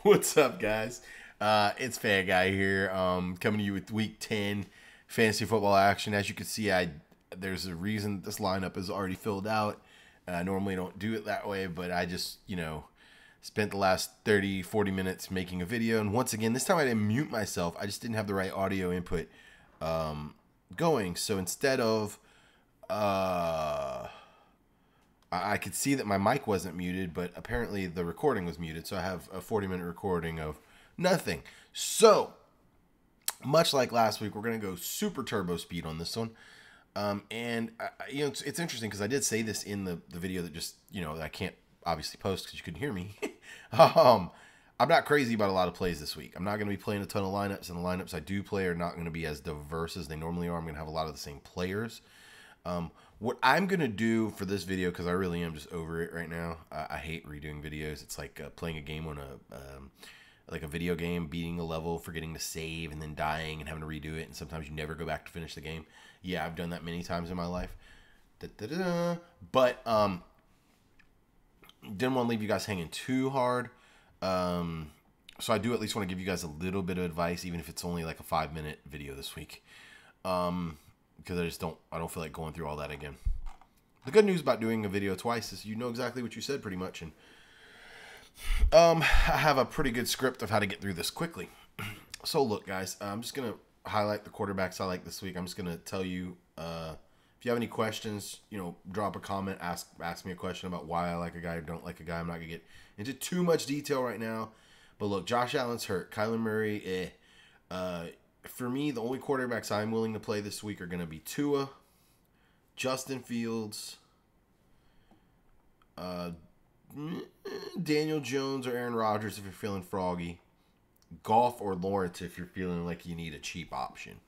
What's up, guys? It's Fan Guy here, coming to you with Week 10 fantasy football action. As you can see, there's a reason this lineup is already filled out. I normally don't do it that way, but I just, spent the last 30, 40 minutes making a video. And once again, this time I didn't mute myself. I just didn't have the right audio input going. So instead of... I could see that my mic wasn't muted, but apparently the recording was muted. So I have a 40-minute recording of nothing. So, much like last week, we're going to go super turbo speed on this one. It's interesting because I did say this in the video that just, that I can't obviously post because you couldn't hear me. I'm not crazy about a lot of plays this week. I'm not going to be playing a ton of lineups, and the lineups I do play are not going to be as diverse as they normally are. I'm going to have a lot of the same players. What I'm going to do for this video, because I really am just over it right now. I hate redoing videos. It's like playing a game on a video game, beating a level, forgetting to save, and then dying and having to redo it. And sometimes you never go back to finish the game. Yeah, I've done that many times in my life. But didn't want to leave you guys hanging too hard. So I do at least want to give you guys a little bit of advice, even if it's only like a 5-minute video this week. Because I don't feel like going through all that again. The good news about doing a video twice is you know exactly what you said pretty much. And I have a pretty good script of how to get through this quickly. So look, guys, I'm just going to highlight the quarterbacks I like this week. I'm just going to tell you, if you have any questions, drop a comment, ask me a question about why I like a guy or don't like a guy. I'm not going to get into too much detail right now. But look, Josh Allen's hurt. Kyler Murray, for me, the only quarterbacks I'm willing to play this week are going to be Tua, Justin Fields, Daniel Jones or Aaron Rodgers if you're feeling froggy, Goff or Lawrence if you're feeling like you need a cheap option.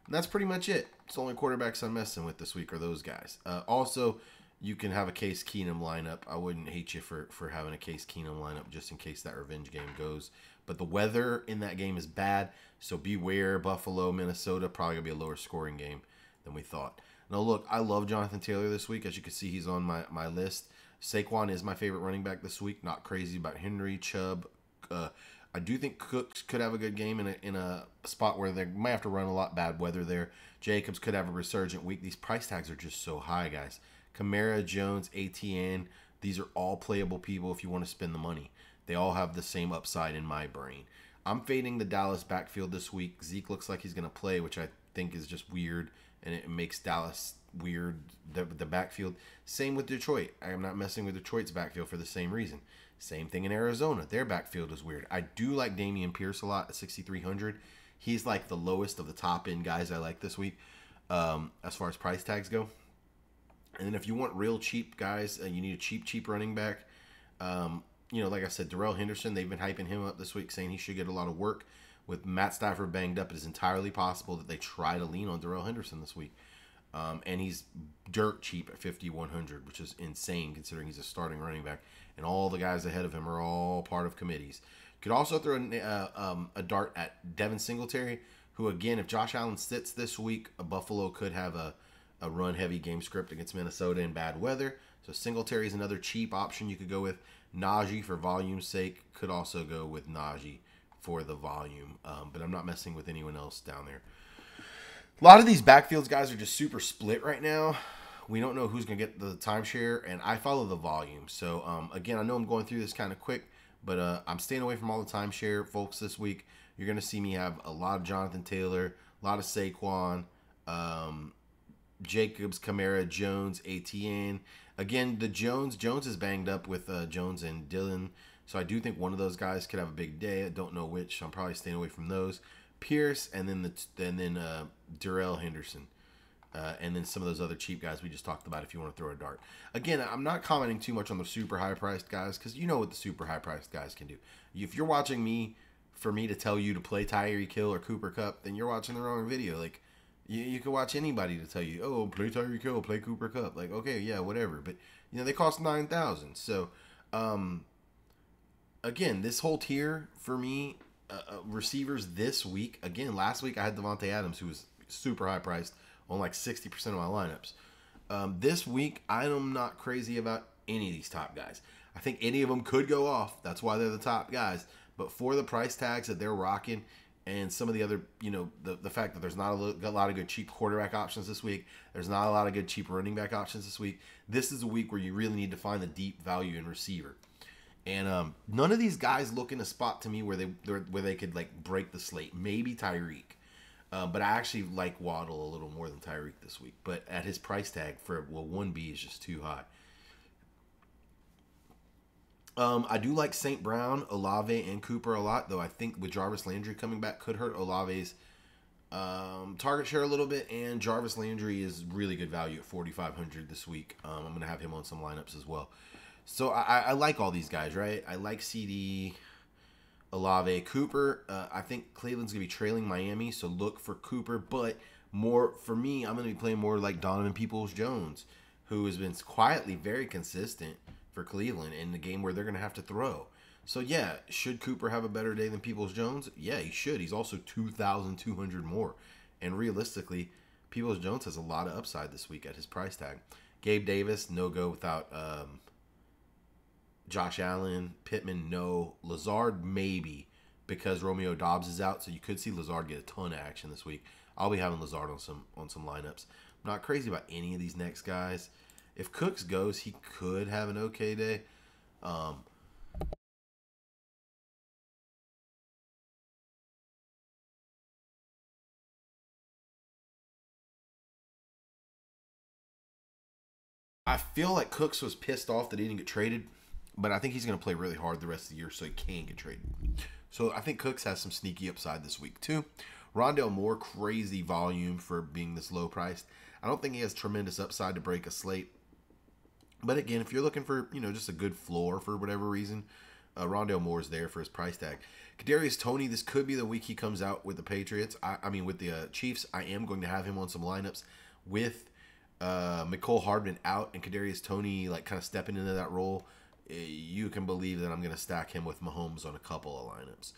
And that's pretty much it. It's the only quarterbacks I'm messing with this week are those guys. Also, you can have a Case Keenum lineup. I wouldn't hate you for having a Case Keenum lineup just in case that revenge game goes. But the weather in that game is bad, so beware. Buffalo, Minnesota, probably going to be a lower scoring game than we thought. Now, look, I love Jonathan Taylor this week. As you can see, he's on my list. Saquon is my favorite running back this week. Not crazy about Henry, Chubb. I do think Cooks could have a good game in a spot where they might have to run a lot bad weather there. Jacobs could have a resurgent week. These price tags are just so high, guys. Kamara, Jones, ATN, these are all playable people if you want to spend the money. They all have the same upside in my brain. I'm fading the Dallas backfield this week. Zeke looks like he's going to play, which I think is just weird, and it makes Dallas weird, the backfield. Same with Detroit. I am not messing with Detroit's backfield for the same reason. Same thing in Arizona. Their backfield is weird. I do like Dameon Pierce a lot at 6,300. He's like the lowest of the top-end guys I like this week as far as price tags go. And then if you want real cheap guys, you need a cheap running back. Like I said, Darrell Henderson, they've been hyping him up this week, saying he should get a lot of work. With Matt Stafford banged up, it is entirely possible that they try to lean on Darrell Henderson this week. And he's dirt cheap at 5,100, which is insane considering he's a starting running back. And all the guys ahead of him are all part of committees. Could also throw a dart at Devin Singletary, who, again, if Josh Allen sits this week, Buffalo could have a run-heavy game script against Minnesota in bad weather. So Singletary is another cheap option you could go with. Najee, for volume's sake, could also go with Najee for the volume. But I'm not messing with anyone else down there. A lot of these backfields guys are just super split right now. We don't know who's going to get the timeshare, and I follow the volume. So, again, I know I'm going through this kind of quick, but I'm staying away from all the timeshare folks this week. You're going to see me have a lot of Jonathan Taylor, a lot of Saquon, Jacobs, Kamara, Jones, ATN. Again, Jones is banged up with Jones and Dillon, so I do think one of those guys could have a big day. I don't know which, so I'm probably staying away from those. Pierce, and then Darrell Henderson. And then some of those other cheap guys we just talked about if you want to throw a dart. Again, I'm not commenting too much on the super high-priced guys because you know what the super high-priced guys can do. If you're watching me for me to tell you to play Tyreek Hill or Cooper Kupp, then you're watching the wrong video. Like, you can watch anybody to tell you, oh, play Tyreek Hill, play Cooper Kupp. Like, okay, yeah, whatever. But, they cost $9,000. So, again, this whole tier for me, receivers this week, again, last week I had Devontae Adams, who was super high-priced, on like 60% of my lineups. This week, I'm not crazy about any of these top guys. I think any of them could go off. That's why they're the top guys. But for the price tags that they're rocking, and some of the other, the fact that there's not a lot of good cheap quarterback options this week, there's not a lot of good cheap running back options this week. This is a week where you really need to find the deep value in receiver. And none of these guys look in a spot to me where they could like break the slate. Maybe Tyreek, but I actually like Waddle a little more than Tyreek this week. But at his price tag for 1B is just too high. I do like St. Brown, Olave, and Cooper a lot, though I think with Jarvis Landry coming back could hurt Olave's target share a little bit, and Jarvis Landry is really good value at 4,500 this week. I'm going to have him on some lineups as well. So I like all these guys, right? I like CD, Olave, Cooper. I think Cleveland's going to be trailing Miami, so look for Cooper. But more for me, I'm going to be playing more like Donovan Peoples-Jones, who has been quietly very consistent for Cleveland in the game where they're going to have to throw. So, yeah, should Cooper have a better day than Peoples-Jones? Yeah, he should. He's also 2,200 more. And realistically, Peoples-Jones has a lot of upside this week at his price tag. Gabe Davis, no go without Josh Allen. Pittman, no. Lazard, maybe, because Romeo Doubs is out. So you could see Lazard get a ton of action this week. I'll be having Lazard on some lineups. I'm not crazy about any of these next guys. If Cooks goes, he could have an okay day. I feel like Cooks was pissed off that he didn't get traded, but I think he's going to play really hard the rest of the year so he can get traded. So I think Cooks has some sneaky upside this week too. Rondale Moore, crazy volume for being this low priced. I don't think he has tremendous upside to break a slate. But again, if you're looking for, just a good floor for whatever reason, Rondale Moore is there for his price tag. Kadarius Toney, this could be the week he comes out with the Patriots. With the Chiefs. I am going to have him on some lineups with Mecole Hardman out and Kadarius Toney kind of stepping into that role. You can believe that I'm going to stack him with Mahomes on a couple of lineups.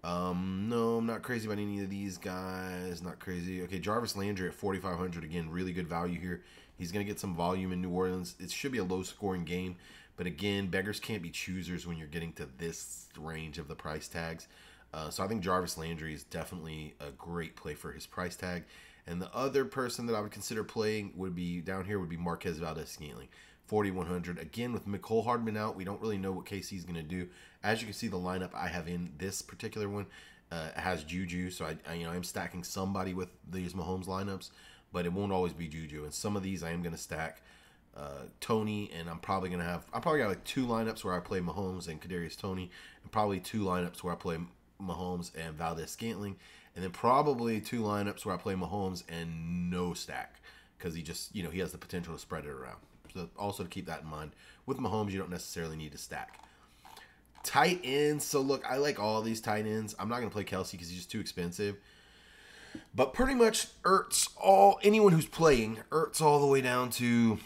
No, I'm not crazy about any of these guys. Not crazy. Okay, Jarvis Landry at 4,500. Again, really good value here. He's going to get some volume in New Orleans. It should be a low-scoring game. But again, beggars can't be choosers when you're getting to this range of the price tags. So I think Jarvis Landry is definitely a great play for his price tag. And the other person that I would consider playing would be Marquez Valdes-Scantling. 4,100. Again, with Mecole Hardman out, we don't really know what KC's going to do. As you can see, the lineup I have in this particular one has Juju. So I'm stacking somebody with these Mahomes lineups, but it won't always be Juju. And some of these I am going to stack Toney, and I probably got 2 lineups where I play Mahomes and Kadarius Toney, and probably 2 lineups where I play Mahomes and Valdes-Scantling, and then probably 2 lineups where I play Mahomes and no stack because he just he has the potential to spread it around. So also to keep that in mind. With Mahomes, you don't necessarily need to stack. Tight ends. So look, I like all these tight ends. I'm not going to play Kelsey because he's just too expensive. But pretty much anyone who's playing, Ertz all the way down to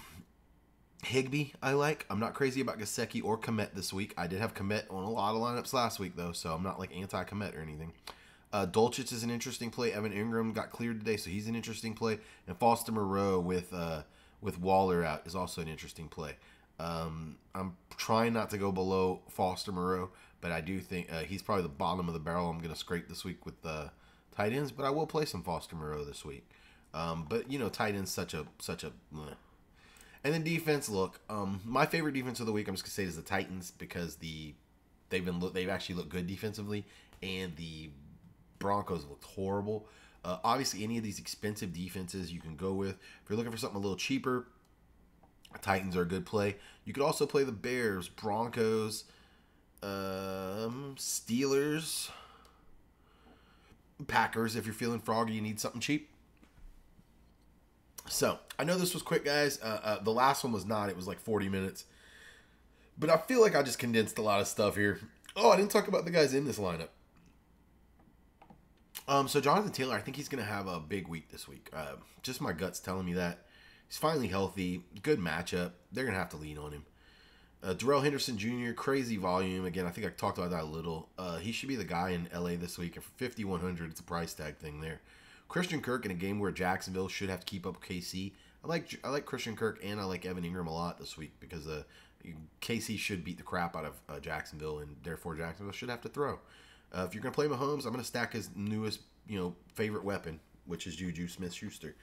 Higbee, I like. I'm not crazy about Gesicki or Kmet this week. I did have Kmet on a lot of lineups last week, though, so I'm not anti-Kmet or anything. Dulcich is an interesting play. Evan Ingram got cleared today, so he's an interesting play. And Foster Moreau with Waller out is also an interesting play. I'm trying not to go below Foster Moreau, but I do think he's probably the bottom of the barrel I'm going to scrape this week with the tight ends, but I will play some Foster Moreau this week. But tight ends such a bleh. And then defense, look, my favorite defense of the week I'm just going to say is the Titans because they've actually looked good defensively, and the Broncos looked horrible. Obviously, any of these expensive defenses you can go with. If you're looking for something a little cheaper, Titans are a good play. You could also play the Bears, Broncos, Steelers, Packers. If you're feeling froggy, you need something cheap. So, I know this was quick, guys. The last one was not. It was like 40 minutes. But I feel like I just condensed a lot of stuff here. Oh, I didn't talk about the guys in this lineup. So Jonathan Taylor, I think he's going to have a big week this week. Just my gut's telling me that. He's finally healthy. Good matchup. They're going to have to lean on him. Darrell Henderson Jr., crazy volume. Again, I think I talked about that a little. He should be the guy in LA this week. And for 5,100, it's a price tag thing there. Christian Kirk in a game where Jacksonville should have to keep up with KC. I like Christian Kirk and I like Evan Ingram a lot this week because KC should beat the crap out of Jacksonville, and therefore Jacksonville should have to throw. If you're going to play Mahomes, I'm going to stack his newest, favorite weapon, which is Juju Smith-Schuster.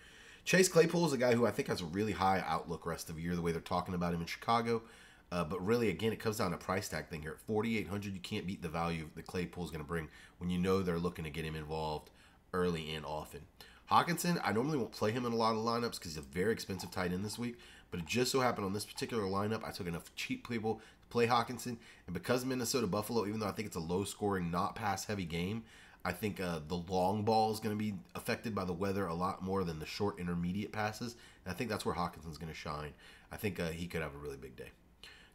Chase Claypool is a guy who I think has a really high outlook rest of the year, the way they're talking about him in Chicago. But really, again, it comes down to a price tag thing here. At $4,800, you can't beat the value that Claypool is going to bring when you know they're looking to get him involved early and often. Hawkinson, I normally won't play him in a lot of lineups because he's a very expensive tight end this week. But it just so happened on this particular lineup, I took enough cheap people to play Hawkinson. And because Minnesota-Buffalo, even though I think it's a low-scoring, not pass-heavy game, I think the long ball is going to be affected by the weather a lot more than the short intermediate passes. And I think that's where Hawkinson's going to shine. I think he could have a really big day.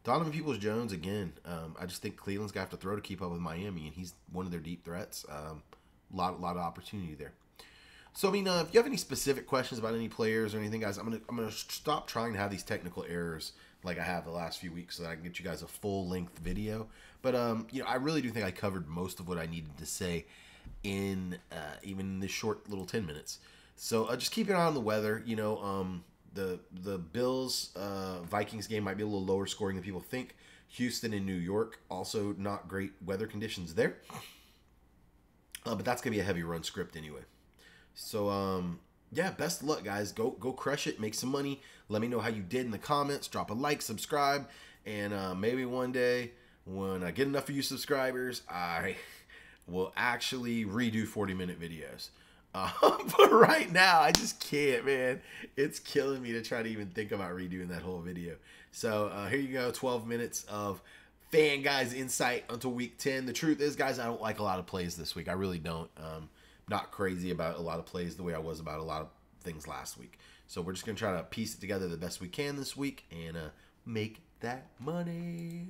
Donovan Peoples-Jones, again, I just think Cleveland's going to have to throw to keep up with Miami, and he's one of their deep threats. A lot of opportunity there. So, if you have any specific questions about any players or anything, guys, I'm gonna stop trying to have these technical errors like I have the last few weeks so that I can get you guys a full-length video. But, I really do think I covered most of what I needed to say in even this short little 10 minutes. So, just keep an eye on the weather. The Bills Vikings game might be a little lower scoring than people think. Houston and New York, also not great weather conditions there. But that's going to be a heavy run script anyway. So, best of luck, guys. Go crush it. Make some money. Let me know how you did in the comments. Drop a like, subscribe. And maybe one day when I get enough of you subscribers, I will actually redo 40-minute videos. But right now, I just can't, man. It's killing me to try to even think about redoing that whole video. So here you go, 12 minutes of fan guys insight until week 10. The truth is, guys, I don't like a lot of plays this week. I really don't. Not crazy about a lot of plays the way I was about a lot of things last week. So we're just going to try to piece it together the best we can this week and make that money.